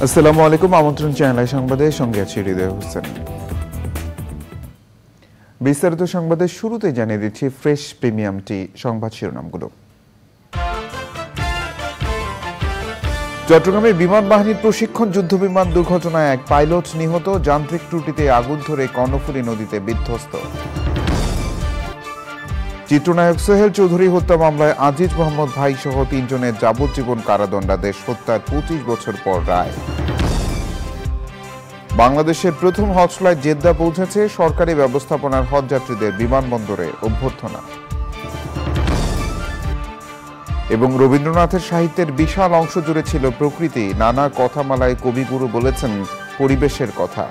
আসসালামু আলাইকুম। আমন্ত্রণ চ্যানেল সংবাদের সঙ্গে আছি হৃদয় হোসেন। বিস্তারিত সংবাদের শুরুতে জানিয়ে দিচ্ছি ফ্রেশ প্রিমিয়াম টি সংবাদ শিরোনামগুলো। চট্টগ্রামের বিমান বাহিনীর প্রশিক্ষণ যুদ্ধ বিমান দুর্ঘটনায় এক পাইলট নিহত, যান্ত্রিক ত্রুটিতে আগুন ধরে কর্ণফুলী নদীতে বিধ্বস্ত। চিত্রনায়ক সোহেল চৌধুরী হত্যা মামলায় আজিজ মোহাম্মদ ভাই সহ ৩ জনের যাবজ্জীবন কারাদণ্ডাদেশ, হত্যার ২৫ বছর পর রায়। বাংলাদেশের প্রথম হজ ফ্লাইট জেদ্দা পৌঁছেছে, সরকারি ব্যবস্থাপনার হজ যাত্রীদের বিমানবন্দরে অভ্যর্থনা। এবং রবীন্দ্রনাথের সাহিত্যের বিশাল অংশ জুড়ে ছিল প্রকৃতি, নানা কথামালায় কবিগুরু বলেছেন পরিবেশের কথা।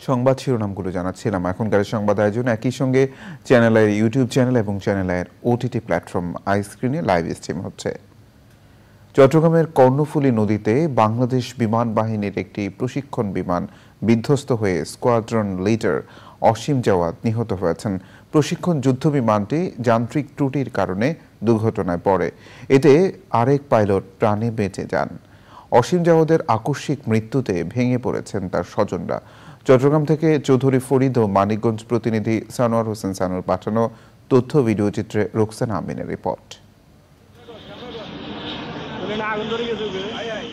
সংবাদ শিরোনামগুলো জানাচ্ছিলাম। এখনকার সংবাদ আয়োজন একই সঙ্গে চ্যানেলের ইউটিউব চ্যানেল এবং চ্যানেলের ওটিটি প্ল্যাটফর্ম আইস্ক্রিনে লাইভ স্ট্রিম হচ্ছে। চট্টগ্রামের কর্ণফুলী নদীতে বাংলাদেশ বিমান বাহিনীর একটি প্রশিক্ষণ বিমান বিধ্বস্ত হয়ে স্কোয়াড্রন লিডার অসীম জাওয়াদ নিহত হয়েছেন। প্রশিক্ষণ যুদ্ধ বিমানটি যান্ত্রিক ত্রুটির কারণে দুর্ঘটনায় পড়ে। এতে আরেক পাইলট প্রাণে বেঁচে যান। অসীম জাওয়াদের আকস্মিক মৃত্যুতে ভেঙে পড়েছেন তার স্বজনরা। চট্টগ্রাম থেকে চৌধুরী ফরিদ ও মানিকগঞ্জ প্রতিনিধি সানোয়ার হোসেন সানুর পাঠানো তথ্য ভিডিও চিত্রে রোকসানা আমিনের রিপোর্ট।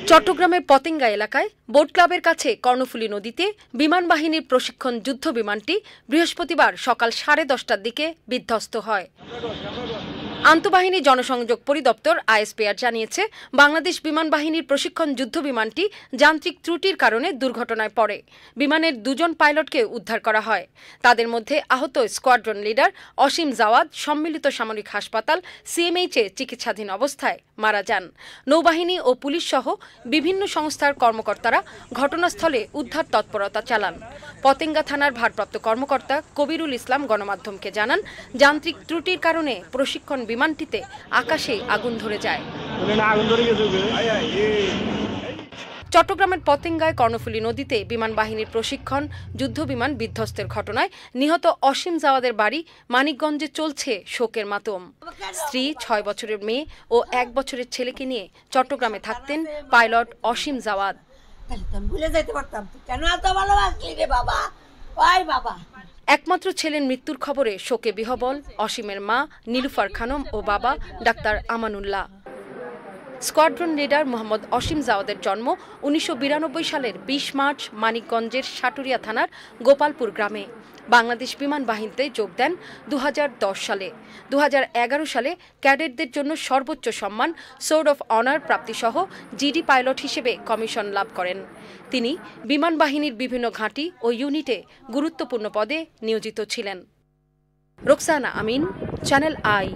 চট্টগ্রামের পতেঙ্গা এলাকায় বোট ক্লাবের কাছে কর্ণফুলী নদীতে বিমান বাহিনীর প্রশিক্ষণ যুদ্ধ বিমানটি বৃহস্পতিবার সকাল 10:30টার দিকে বিধ্বস্ত হয়। আন্তঃবাহিনী জনসংযোগ পরিদপ্তর আইএসপিআর জানিয়েছে, বাংলাদেশ বিমান বাহিনীর প্রশিক্ষণ যুদ্ধ বিমানটি যান্ত্রিক ত্রুটির কারণে দুর্ঘটনায় পড়ে। বিমানের 2 জন পাইলটকে উদ্ধার করা হয়। তাদের মধ্যে আহত স্কোয়াড্রন লিডার অসীম জাওয়াদ সম্মিলিত সামরিক হাসপাতাল সিএমএইচে চিকিৎসাধীন অবস্থায় মারা যান। নৌবাহিনী ও পুলিশ সহ বিভিন্ন সংস্থার কর্মকর্তারা ঘটনাস্থলে উদ্ধার তৎপরতা চালান। পতেঙ্গা থানার ভারপ্রাপ্ত কর্মকর্তা কবিরুল ইসলাম গণমাধ্যমকে জানান, যান্ত্রিক ত্রুটির কারণে প্রশিক্ষণ বিমানটিতে আকাশে আগুন ধরে যায়। চট্টগ্রামের পতেঙ্গায় কর্ণফুলী নদীতে বিমান বাহিনীর প্রশিক্ষণ যুদ্ধ বিমান বিধ্বস্তের ঘটনায় নিহত অসীম জাওয়াদের বাড়ি মানিকগঞ্জে চলছে শোকের মাতম। স্ত্রী, 6 বছরের মেয়ে ও 1 বছরের ছেলেকে নিয়ে চট্টগ্রামে থাকতেন পাইলট অসীম জাওয়াদ। একমাত্র ছেলের মৃত্যুর খবরে শোকে বিহবল অসীমের মা নীলুফার খানম ও বাবা doctor Amanullah. Squadron leader Mohammad Asim জাওয়াদের জন্ম 1992 সালের 20 মার্চ মানিকগঞ্জের সাটুরিয়া থানার গোপালপুর গ্রামে। বাংলাদেশ বিমান বাহিনীতে যোগ দেন 2010 সালে। 2011 সালে ক্যাডেটদের জন্য সর্বোচ্চ সম্মান সোর্ড অফ অনার প্রাপ্তিসহ জিডি পাইলট হিসেবে কমিশন লাভ করেন। তিনি বিমান বাহিনীর বিভিন্ন ঘাঁটি ও ইউনিটে গুরুত্বপূর্ণ পদে নিয়োজিত ছিলেন। রোকসানা আমিন, চ্যানেল আই।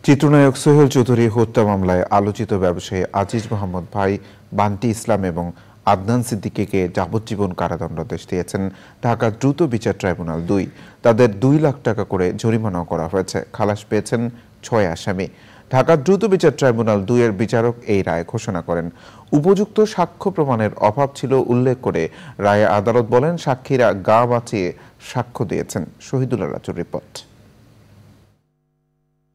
চিত্রনায়ক সোহেল চৌধুরী হত্যা মামলায় আলোচিত ব্যবসায়ী আজিজ মোহাম্মদ ভাই, বান্টি ইসলাম এবং আদনান সিদ্দিকীকে যাবজ্জীবন কারাদণ্ডাদেশ দিয়েছেন ঢাকা দ্রুত বিচার ট্রাইব্যুনাল 2। তাদের 2 লাখ টাকা করে জরিমানাও করা হয়েছে। খালাস পেয়েছেন 6 আসামি। ঢাকা দ্রুত বিচার ট্রাইব্যুনাল 2 এর বিচারক এই রায় ঘোষণা করেন। উপযুক্ত সাক্ষ্য প্রমাণের অভাব ছিল উল্লেখ করে রায়ে আদালত বলেন, সাক্ষীরা গা বাঁচিয়ে সাক্ষ্য দিয়েছেন। শহীদুল্লাহ রাজুর রিপোর্ট।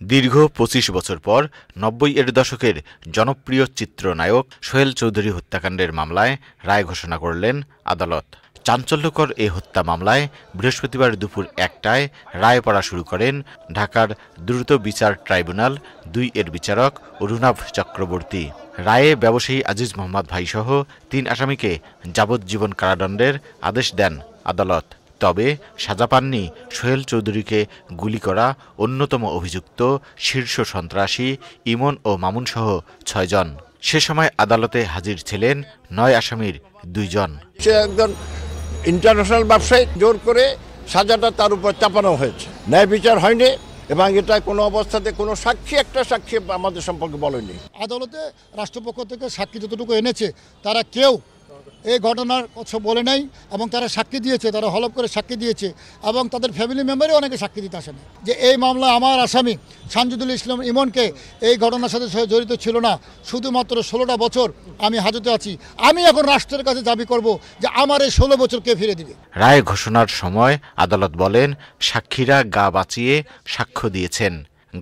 দীর্ঘ 25 বছর পর 90-এর দশকের জনপ্রিয় চিত্রনায়ক সোহেল চৌধুরী হত্যাকাণ্ডের মামলায় রায় ঘোষণা করলেন আদালত। চাঞ্চল্যকর এই হত্যা মামলায় বৃহস্পতিবার দুপুর 1টায় রায় পড়া শুরু করেন ঢাকার দ্রুত বিচার ট্রাইব্যুনাল 2 এর বিচারক অরুণাভ চক্রবর্তী। রায়ে ব্যবসায়ী আজিজ মোহাম্মদ ভাইসহ 3 আসামিকে যাবজ্জীবন কারাদণ্ডের আদেশ দেন আদালত। তবে সাজা পাননি সোহেল চৌধুরীকে গুলি করা অন্যতম অভিযুক্ত শীর্ষ সন্ত্রাসী ইমন ও মামুন সহ 6 জন। সে সময় আদালতে হাজির ছিলেন 9 আসামির 2 জন। সে একজন ইন্টারন্যাশনাল ব্যবসায়ী, জোর করে সাজাটা তার উপর চাপানো হয়েছে। ন্যায় বিচার হয়নি এবং এটা কোনো অবস্থাতে কোনো একটা সাক্ষী আমাদের সম্পর্কে বলেনি। আদালতে রাষ্ট্রপক্ষ থেকে সাক্ষী যতটুকু এনেছে তারা কেউ এই ঘটনার কথা বলে নাই এবং তারা সাক্ষী দিয়েছে, তারা হলফ করে সাক্ষী দিয়েছে এবং তাদের ফ্যামিলি মেম্বারই অনেকে সাক্ষী দিতে আসেনি যে এই মামলা আমার আসামি সানজিদুল ইসলাম ইমনকে এই ঘটনার সাথে জড়িত ছিল না। শুধুমাত্র 16টা বছর আমি হাজতে আছি, আমি এখন রাষ্ট্রের কাছে দাবি করব যে আমার এই 16 বছর কে ফিরে দিবে। রায় ঘোষণার সময় আদালত বলেন, সাক্ষীরা গা বাঁচিয়ে সাক্ষ্য দিয়েছেন,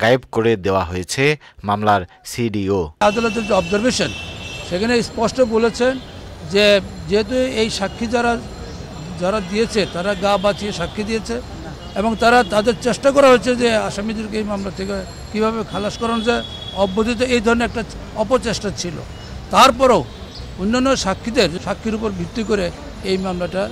গায়েব করে দেওয়া হয়েছে মামলার সিডিও। আদালতের যে অবজারভেশন সেখানে স্পষ্ট বলেছেন যে যেহেতু এই সাক্ষী যারা দিয়েছে তারা গা বাঁচিয়ে সাক্ষী দিয়েছে এবং তাদের চেষ্টা করা হয়েছে যে আসামিদেরকে এই মামলা থেকে কীভাবে খালাস করানো যায়, অব্যাহত এই ধরনের একটা অপচেষ্টা ছিল। তারপরেও অন্যান্য সাক্ষীর উপর ভিত্তি করে এই মামলাটা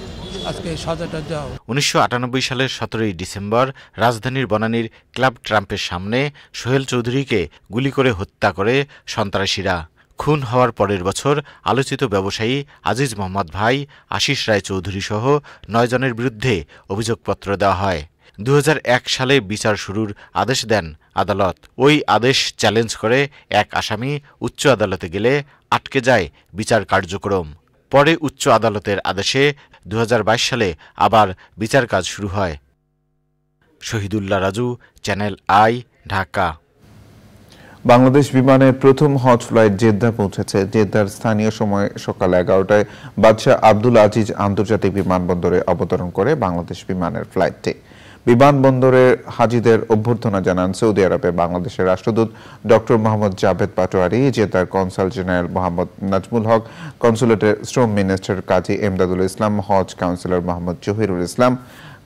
আজকে সাজাটা দেওয়া। 1998 সালের 17ই ডিসেম্বর রাজধানীর বনানীর ক্লাব ট্রাম্পের সামনে সোহেল চৌধুরীকে গুলি করে হত্যা করে সন্ত্রাসীরা। খুন হওয়ার পরের বছর আলোচিত ব্যবসায়ী আজিজ মোহাম্মদ ভাই, আশিস রায় চৌধুরী সহ 9 জনের বিরুদ্ধে অভিযোগপত্র দেওয়া হয়। 2001 সালে বিচার শুরুর আদেশ দেন আদালত। ওই আদেশ চ্যালেঞ্জ করে এক আসামি উচ্চ আদালতে গেলে আটকে যায় বিচার কার্যক্রম। পরে উচ্চ আদালতের আদেশে 2022 সালে আবার বিচার কাজ শুরু হয়। Shahidullah Raju, channel I, Dhaka. বাংলাদেশ বিমানের প্রথম হজ ফ্লাইট জেদ্দা পৌঁছেছে। জেদ্দার স্থানীয় সময় সকাল 11টায় বাদশাহ আব্দুল আজিজ আন্তর্জাতিক বিমানবন্দরে অবতরণ করে বাংলাদেশ বিমানের ফ্লাইটটি। বিমানবন্দরে হাজিদের অভ্যর্থনা জানান সৌদি আরবে বাংলাদেশের রাষ্ট্রদূত ডক্টর মোহাম্মদ জাভেদ পাটোয়ারি, জেদ্দার কনসাল জেনারেল মোহাম্মদ নাজমুল হক, কনসুলেটের শ্রম মিনিস্টার কাজী এমদাদুল ইসলাম, হজ councillor Mohammad Zahirul Islam,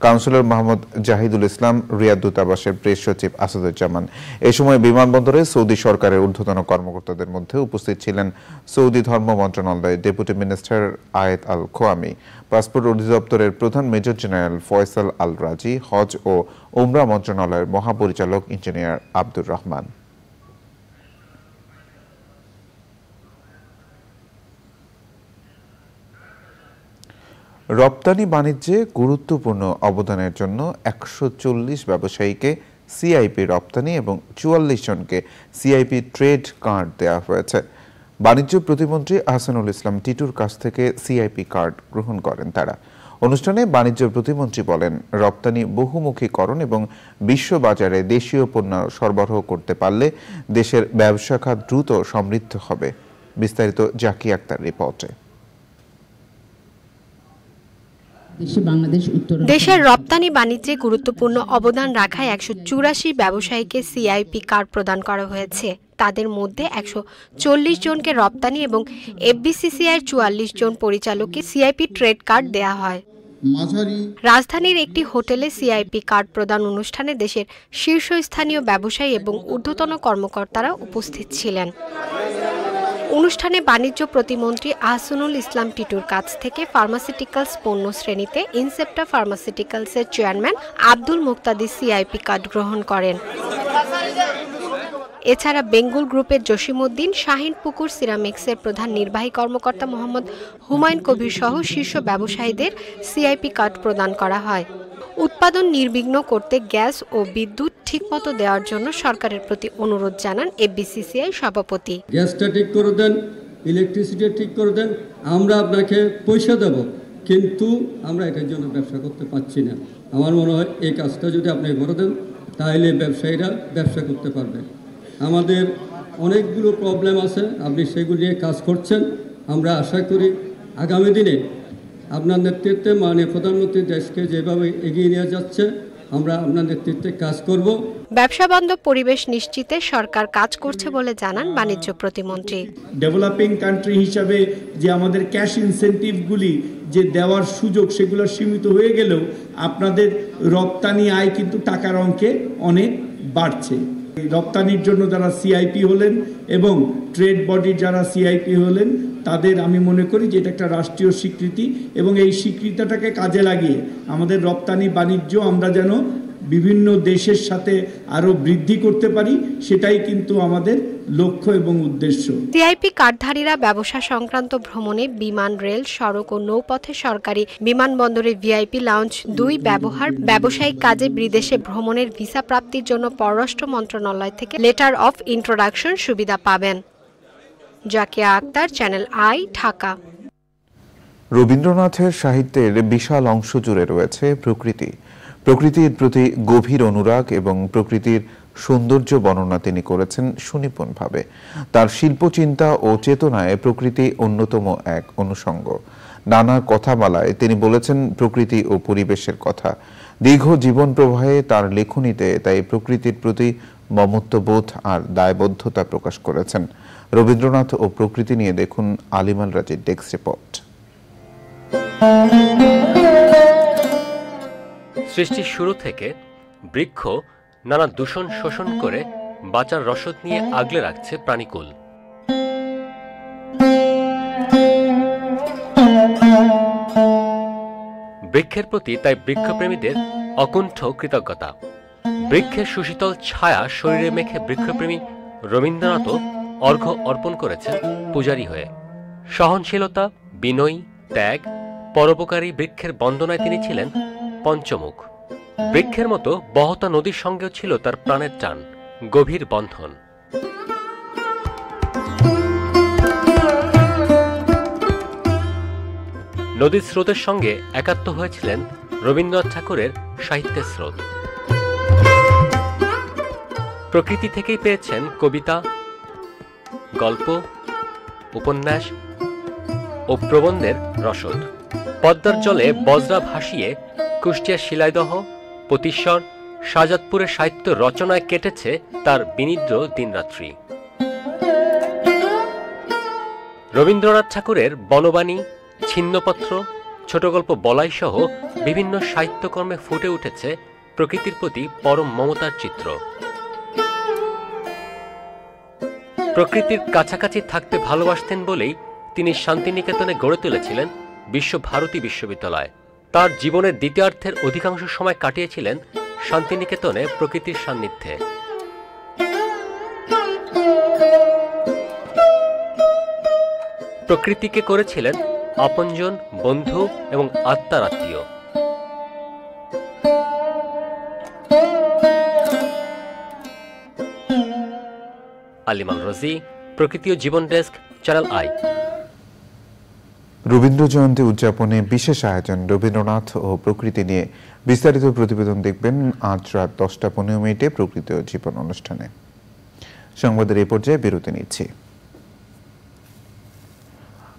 councillor Mohammad Zahidul Islam, Riyadh দূতাবাসের প্রেস সচিব আসাদুজ্জামান। এই সময় বিমানবন্দরে সৌদি সরকারের ঊর্ধ্বতন কর্মকর্তাদের মধ্যে উপস্থিত ছিলেন সৌদি ধর্ম মন্ত্রণালয়ের ডেপুটি মিনিস্টার আয়েত আল খোয়ামি, পাসপোর্ট অধিদপ্তরের প্রধান মেজর জেনারেল ফয়সাল আল রাজি, হজ ও উমরা মন্ত্রণালয়ের মহাপরিচালক ইঞ্জিনিয়ার আব্দুর রহমান। রপ্তানি বাণিজ্যে গুরুত্বপূর্ণ অবদানের জন্য 140 ব্যবসায়ীকে সিআইপি রপ্তানি এবং 44 জনকে সিআইপি ট্রেড কার্ড দেওয়া হয়েছে। বাণিজ্য প্রতিমন্ত্রী আহসানুল ইসলাম টিটুর কাছ থেকে সিআইপি কার্ড গ্রহণ করেন তারা। অনুষ্ঠানে বাণিজ্য প্রতিমন্ত্রী বলেন, রপ্তানি বহুমুখীকরণ এবং বিশ্ববাজারে দেশীয় পণ্য সরবরাহ করতে পারলে দেশের ব্যবসা খাত দ্রুত সমৃদ্ধ হবে। বিস্তারিত জাকি আক্তার রিপোর্টে। দেশের রপ্তানি বাণিজ্যে গুরুত্বপূর্ণ অবদান রাখায় 184 ব্যবসায়ীকে সিআইপি কার্ড প্রদান করা হয়েছে। তাদের মধ্যে 140 জনকে রপ্তানি এবং এফবিসিসিআইয়ের 44 জন পরিচালককে সিআইপি ট্রেড কার্ড দেয়া হয়। রাজধানীর একটি হোটেলে সিআইপি কার্ড প্রদান অনুষ্ঠানে দেশের শীর্ষস্থানীয় ব্যবসায়ী এবং ঊর্ধ্বতন কর্মকর্তারা উপস্থিত ছিলেন। অনুষ্ঠানে বাণিজ্য প্রতিমন্ত্রী আহসানুল ইসলাম টিটুর কাছ থেকে ফার্মাসিউটিক্যালস পণ্য শ্রেণীতে ইনসেপ্টা ফার্মাসিউটিক্যালসের চেয়ারম্যান আব্দুল মুক্তাদি সিআইপি কার্ড গ্রহণ করেন। এছাড়া বেঙ্গল গ্রুপের জসিমউদ্দিন, শাহিনপুকুর সিরামিক্সের প্রধান নির্বাহী কর্মকর্তা মোহাম্মদ হুমায়ুন কবির সহ শীর্ষ ব্যবসায়ীদের সিআইপি কার্ড প্রদান করা হয়। উৎপাদন নির্বিঘ্ন করতে গ্যাস ও বিদ্যুৎ ঠিকমতো দেওয়ার জন্য সরকারের প্রতি অনুরোধ জানান এফবিসিসিআই সভাপতি। গ্যাসটা ঠিক করে দেন, ইলেকট্রিসিটি ঠিক করে দেন, আমরা আপনাকে পয়সা দেব, কিন্তু আমরা এটার জন্য ব্যবসা করতে পারছি না। আমার মনে হয় এই কাজটা যদি আপনি করে দেন তাহলে ব্যবসায়ীরা ব্যবসা করতে পারবে। আমাদের অনেকগুলো প্রবলেম আছে, আপনি সেগুলো নিয়ে কাজ করছেন। আমরা আশা করি আগামী দিনে আপনার নেতৃত্বে মাননীয় প্রধানমন্ত্রী দেশকে যেভাবে এগিয়ে নিয়ে যাচ্ছে, আমরা আপনার নেতৃত্বে কাজ করব। ব্যবসা বান্ধব পরিবেশ নিশ্চিতে সরকার কাজ করছে বলে জানান বাণিজ্য প্রতিমন্ত্রী। ডেভেলপিং কান্ট্রি হিসাবে যে আমাদের ক্যাশ ইনসেন্টিভগুলি যে দেওয়ার সুযোগ সেগুলো সীমিত হয়ে গেলেও আপনাদের রপ্তানি আয় কিন্তু টাকার অঙ্কে অনেক বাড়ছে। রপ্তানির জন্য যারা সিআইপি হলেন এবং ট্রেড বডির যারা সিআইপি হলেন তাদের আমি মনে করি যে এটা একটা রাষ্ট্রীয় স্বীকৃতি এবং এই স্বীকৃতিটাকে কাজে লাগিয়ে আমাদের রপ্তানি বাণিজ্য আমরা যেন বিভিন্ন দেশের সাথে আরো বৃদ্ধি করতে পারি, সেটাই কিন্তু আমাদের লক্ষ্য এবং উদ্দেশ্য। সিআইপি কার্ডধারীরা ব্যবসা সংক্রান্ত ভ্রমণে বিমান, রেল, সড়ক ও নৌপথে সরকারি বিমানবন্দরে ভিআইপি লাউঞ্জ 2 ব্যবহার, ব্যবসায়িক কাজে বিদেশে ভ্রমণের ভিসা প্রাপ্তির জন্য পররাষ্ট্র মন্ত্রণালয় থেকে লেটার অফ ইন্ট্রোডাকশন সুবিধা পাবেন। Zakia Akter, Channel I, Dhaka. রবীন্দ্রনাথের সাহিত্যের বিশাল অংশ জুড়ে রয়েছে প্রকৃতি। প্রকৃতির প্রতি গভীর অনুরাগ এবং প্রকৃতির সৌন্দর্য বর্ণনা তিনি করেছেন সুনিপুণভাবে। তার শিল্পচিন্তা ও চেতনায় প্রকৃতি অন্যতম এক অনুষঙ্গ। নানা কথামালায় তিনি বলেছেন প্রকৃতি ও পরিবেশের কথা। দীর্ঘ জীবন প্রবাহে তার লেখনীতে তাই প্রকৃতির প্রতি মমত্ববোধ আর দায়বদ্ধতা প্রকাশ করেছেন। রবীন্দ্রনাথ ও প্রকৃতি নিয়ে দেখুন আলিমাল রাজির ডেস্ক রিপোর্ট। সৃষ্টির শুরু থেকে বৃক্ষ নানা দূষণ শোষণ করে বাঁচার রসদ নিয়ে আগলে রাখছে প্রাণীকুল। বৃক্ষের প্রতি তাই বৃক্ষপ্রেমীদের অকুণ্ঠ কৃতজ্ঞতা। বৃক্ষের সুশীতল ছায়া শরীরে মেখে বৃক্ষপ্রেমী রবীন্দ্রনাথও অর্ঘ্য অর্পণ করেছেন পূজারী হয়ে। সহনশীলতা, বিনয়ী, ত্যাগ, পরোপকারী বৃক্ষের বন্দনায় তিনি ছিলেন পঞ্চমুখ। বৃক্ষের মতো বহতা নদীর সঙ্গেও ছিল তার প্রাণের টান, গভীর বন্ধন। নদীর স্রোতের সঙ্গে একাত্ম হয়েছিলেন রবীন্দ্রনাথ ঠাকুরের সাহিত্যের স্রোত। প্রকৃতি থেকেই পেয়েছেন কবিতা, গল্প, উপন্যাস ও প্রবন্ধের রসদ। পদ্মার জলে বজরা ভাসিয়ে কুষ্টিয়ার শিলাইদহ, পতিশ্বর, শাহজাদপুরের সাহিত্য রচনায় কেটেছে তার বিনিদ্র দিনরাত্রি। রবীন্দ্রনাথ ঠাকুরের বনবাণী, ছিন্নপত্র, ছোট গল্প বলাই সহ বিভিন্ন সাহিত্যকর্মে ফুটে উঠেছে প্রকৃতির প্রতি পরম মমতার চিত্র। প্রকৃতির কাছাকাছি থাকতে ভালোবাসতেন বলেই তিনি শান্তিনিকেতনে গড়ে তুলেছিলেন বিশ্বভারতী বিশ্ববিদ্যালয়। তার জীবনের দ্বিতীয়ার্ধের অধিকাংশ সময় কাটিয়েছিলেন শান্তিনিকেতনে প্রকৃতির সান্নিধ্যে। প্রকৃতিকে করেছিলেন আপনজন, বন্ধু এবং আত্মার আত্মীয়। আলিমাল রাজি, প্রকৃতি ও জীবন desk, channel I. Rabindra Jayanti উদযাপনে বিশেষ আয়োজন রবীন্দ্রনাথ ও প্রকৃতি নিয়ে বিস্তারিত প্রতিবেদন দেখবেন আজ রাত 10টা 15 প্রকৃতি ও জীবন অনুষ্ঠানে। সংবাদের এই পর্যায়ে বিরতি নিচ্ছি,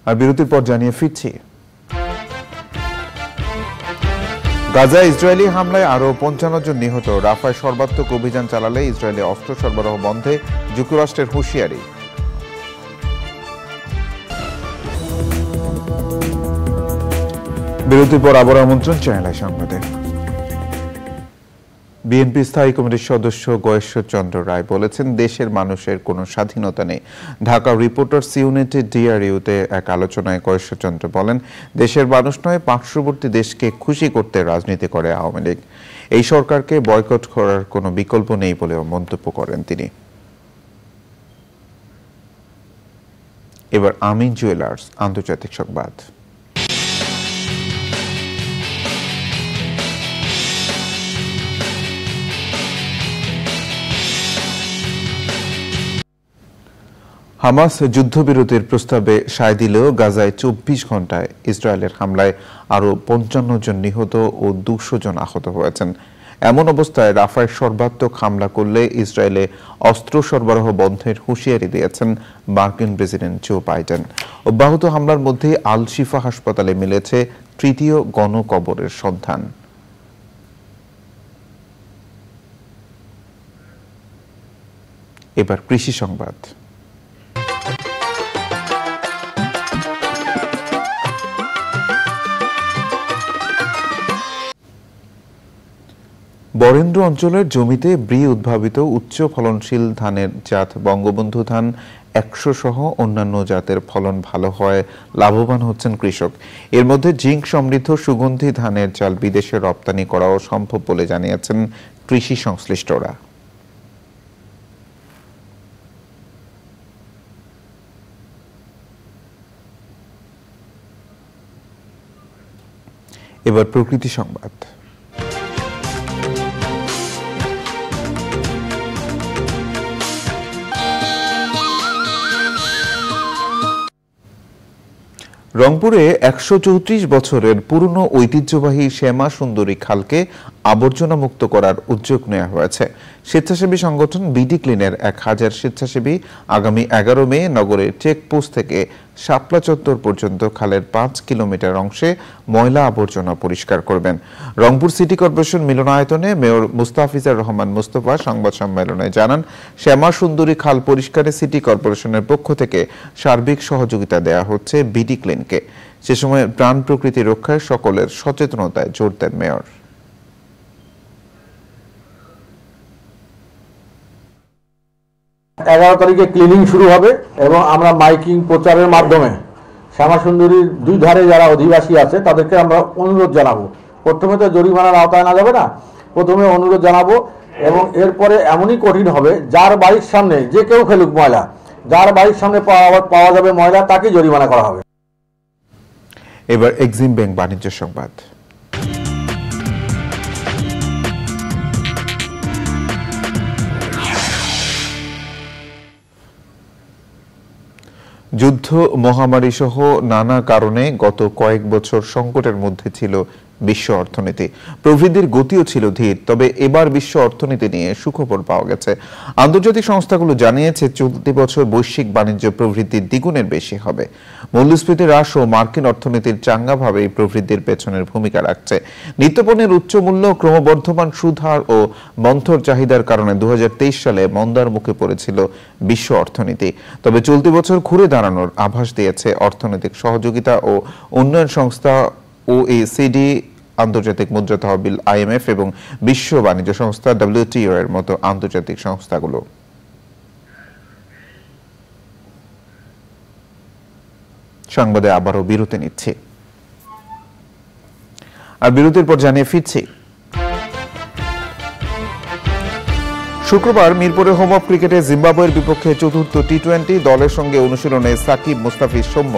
আর বিরতির পর জানিয়ে ফিরছি। গাজায় ইসরায়েলি হামলায় আরো 55 জন নিহত। রাফায় সর্বাত্মক অভিযান চালালে ইসরায়েলে অস্ত্র সরবরাহ বন্ধে যুক্তরাষ্ট্রের হুঁশিয়ারি। বিরতির পর আবার আমন্ত্রণ চ্যানেল সংবাদে। বিএনপি স্থায়ী কমিটির সদস্য গয়েশ্বর চন্দ্র রায় বলেছেন, দেশের মানুষের কোনো স্বাধীনতা নেই। ঢাকা রিপোর্টার্স ইউনিটি ডিআরইউতে এক আলোচনায় গয়েশ্বর চন্দ্র বলেন, দেশের মানুষ নয়, পার্শ্ববর্তী দেশকে খুশি করতে রাজনীতি করে আওয়ামী লীগ। এই সরকারকে বয়কট করার কোনো বিকল্প নেই বলেও মন্তব্য করেন তিনি। এবার আমিন জুয়েলার্স আন্তর্জাতিক সংবাদ। হামাস যুদ্ধবিরতির প্রস্তাবে সায় দিলেও গাজায় 24 ঘন্টায় ইসরায়েলের হামলায় আরও 55 জন নিহত ও 200 জন আহত হয়েছেন। এমন অবস্থায় রাফায় সর্বাত্মক হামলা করলে ইসরায়েলে অস্ত্র সরবরাহ বন্ধের হুঁশিয়ারি দিয়েছেন মার্কিন প্রেসিডেন্ট জো বাইডেন। অব্যাহত হামলার মধ্যে আল শিফা হাসপাতালে মিলেছে তৃতীয় গণকবরের সন্ধান। এবার কৃষি সংবাদ। বরেন্দ্র অঞ্চলের জমিতে ব্রি উদ্ভাবিত উচ্চ ফলনশীল ধানের জাত বঙ্গবন্ধু ধান 100 সহ অন্যান্য জাতের ফলন ভালো হয় লাভবান হচ্ছেন কৃষক। এর মধ্যে জিঙ্ক সমৃদ্ধ সুগন্ধি ধানের চাল বিদেশে রপ্তানি করাও সম্ভব বলে জানিয়েছেন কৃষি সংশ্লিষ্টরা। এবার প্রকৃতি সংবাদ। রংপুরে ১৩৪ বছরের পুরনো ঐতিহ্যবাহী শ্যামা সুন্দরী খালকে আবর্জনা মুক্ত করার উদ্যোগ নেওয়া হয়েছে। স্বেচ্ছাসেবী সংগঠন বিডি ক্লিনের ১,০০০ স্বেচ্ছাসেবী আগামী ১১ মে নগরের চেকপোস্ট থেকে শাপলা চত্বর পর্যন্ত খালের ৫ কিলোমিটার অংশে ময়লা আবর্জনা পরিষ্কার করবেন। রংপুর সিটি কর্পোরেশন মিলনায়তনে মেয়র মুস্তাফিজুর রহমান মুস্তফা সংবাদ সম্মেলনে জানান, শ্যামা সুন্দরী খাল পরিষ্কারে সিটি কর্পোরেশনের পক্ষ থেকে সার্বিক সহযোগিতা দেওয়া হচ্ছে বিডি ক্লিনকে। সে সময় প্রাণ প্রকৃতি রক্ষায় সকলের সচেতনতায় জোর দেন মেয়র। এগারো তারিখে ক্লিনিং শুরু হবে এবং আমরা মাইকিং প্রচারের মাধ্যমে শ্যামা সুন্দরীর দুই ধারে যারা অধিবাসী আছে তাদেরকে আমরা অনুরোধ জানাবো। প্রথমে তো জরিমানার আওতায় না যাবে না, প্রথমে অনুরোধ জানাবো এবং এরপরে এমনই কঠিন হবে যার বাড়ির সামনে যে কেউ ফেলুক ময়লা, যার বাড়ির সামনে পাওয়া যাবে ময়লা তাকে জরিমানা করা হবে। এবার এক্সিম ব্যাংক বাণিজ্য সংবাদ। যুদ্ধ, মহামারী সহ নানা কারণে গত কয়েক বছর সংকটের মধ্যে ছিল বিশ্ব অর্থনীতি। প্রবৃদ্ধির গতিও ছিল ধীর, তবে এবার বিশ্ব অর্থনীতি নিয়ে সুখবর পাওয়া গেছে। আন্তর্জাতিক সংস্থাগুলো জানিয়েছে চলতি বছর বৈশ্বিক বাণিজ্য প্রবৃদ্ধি দ্বিগুণের বেশি হবে। মূল্যস্ফীতি হ্রাস ও মার্কিন অর্থনীতির চাঙ্গাভাবে এই প্রবৃদ্ধির পেছনের ভূমিকা রাখছে। নিত্যপণ্যের উচ্চ মূল্য, ক্রমবর্ধমান সুদহার ও মন্থর চাহিদার কারণে 2023 সালে মন্দার মুখে পড়েছিল বিশ্ব অর্থনীতি। তবে চলতি বছর ঘুরে দাঁড়ানোর আভাস দিয়েছে অর্থনৈতিক সহযোগিতা ও উন্নয়ন সংস্থা OECD, আন্তর্জাতিক মুদ্রা তহবিল IMF এবং বিশ্ব বাণিজ্য সংস্থা WTO এর মতো আন্তর্জাতিক সংস্থাগুলো। সংবাদে আবারও বিরতি নিচ্ছি, আর বিরতির পর জানিয়ে ফিরছি। শুক্রবার মিরপুরে হোম অফ ক্রিকেটে জিম্বাবুয়ের বিপক্ষে চতুর্থ টি-20 দলের সঙ্গে অনুশীলনে সাকিব, মুস্তাফিজ, সৌম্য